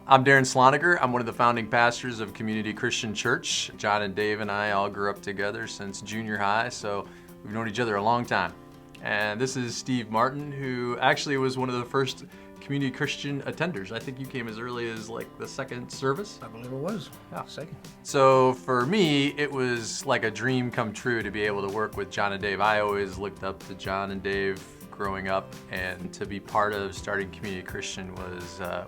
I'm Darren Sloniger. I'm one of the founding pastors of Community Christian Church. John and Dave and I all grew up together since junior high, so we've known each other a long time. And this is Steve Martin, who actually was one of the first Community Christian attenders. I think you came as early as like the second service. I believe it was. Yeah, second. So for me, it was like a dream come true to be able to work with John and Dave. I always looked up to John and Dave growing up, and to be part of starting Community Christian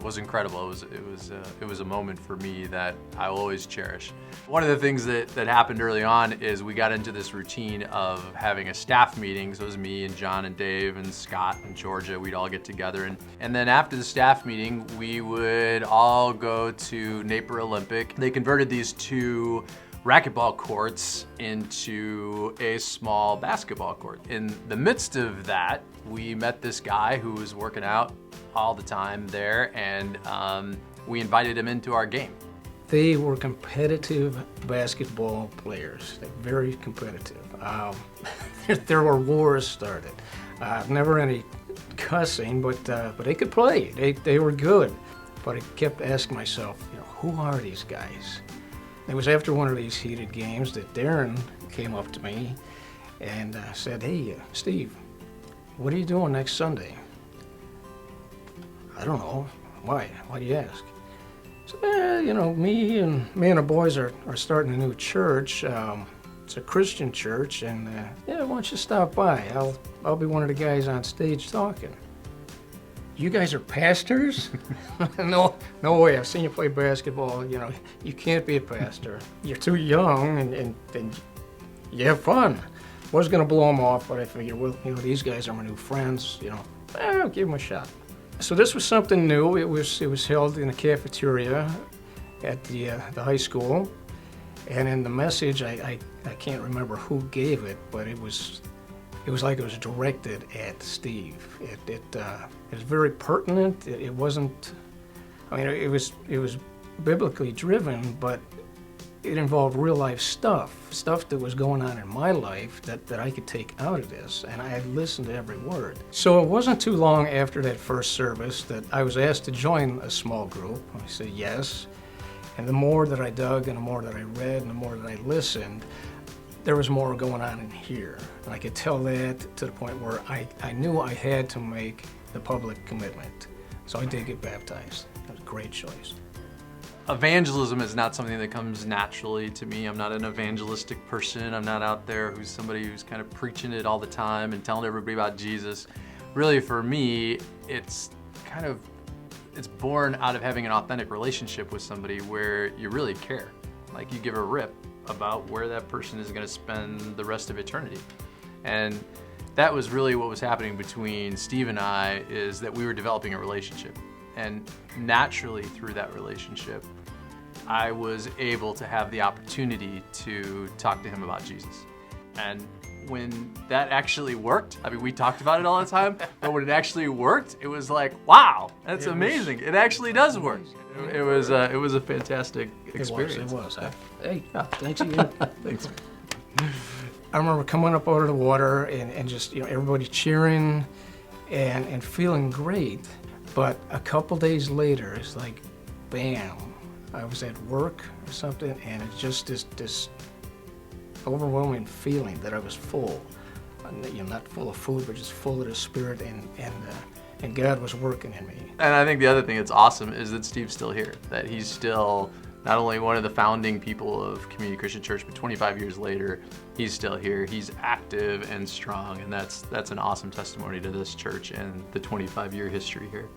was incredible. It was a moment for me that I will always cherish. One of the things that happened early on is we got into this routine of having a staff meeting. So it was me and John and Dave and Scott and Georgia. We'd all get together, and then after the staff meeting, we would all go to Napier Olympic. They converted these two racquetball courts into a small basketball court. In the midst of that, we met this guy who was working out all the time there, and we invited him into our game. They were competitive basketball players. They're very competitive. There were wars started. Never any cussing, but they could play. They were good. But I kept asking myself, who are these guys? It was after one of these heated games that Darren came up to me and said, "Hey, Steve, what are you doing next Sunday?" "I don't know." "Why? Why do you ask?" "So, me and the boys are starting a new church. It's a Christian church, and why don't you stop by? I'll be one of the guys on stage talking." "You guys are pastors?" No way. I've seen you play basketball. You can't be a pastor. You're too young, and you have fun. Was going to blow them off, but I figured, well, these guys are my new friends. I'll give them a shot. So this was something new. It was held in a cafeteria at the high school, and in the message, I can't remember who gave it, but it was like it was directed at Steve. It was very pertinent. It wasn't, it was biblically driven, but it involved real life stuff that was going on in my life that I could take out of this, and I had listened to every word. So it wasn't too long after that first service that I was asked to join a small group. I said yes, and the more that I dug and the more that I read and the more that I listened, there was more going on in here. And I could tell that to the point where I knew I had to make the public commitment. So I did get baptized. It was a great choice. Evangelism is not something that comes naturally to me. I'm not an evangelistic person. I'm not out there somebody who's kind of preaching it all the time and telling everybody about Jesus. Really, for me, it's born out of having an authentic relationship with somebody where you really care. Like, you give a rip about where that person is going to spend the rest of eternity. And that was really what was happening between Steve and I, is that we were developing a relationship. And naturally, through that relationship, I was able to have the opportunity to talk to him about Jesus. And when that actually worked, we talked about it all the time, but when it actually worked, it was like, wow, that's amazing. It actually does work. It was a fantastic experience. It was. Hey, thanks again. Thanks. I remember coming up out of the water and just, everybody cheering and feeling great. But a couple days later, it's like, bam, I was at work or something, and it's just this overwhelming feeling that I was full. Not full of food, but just full of the Spirit, and God was working in me. And I think the other thing that's awesome is that Steve's still here, that he's still not only one of the founding people of Community Christian Church, but 25 years later, he's still here. He's active and strong, and that's an awesome testimony to this church and the 25-year history here.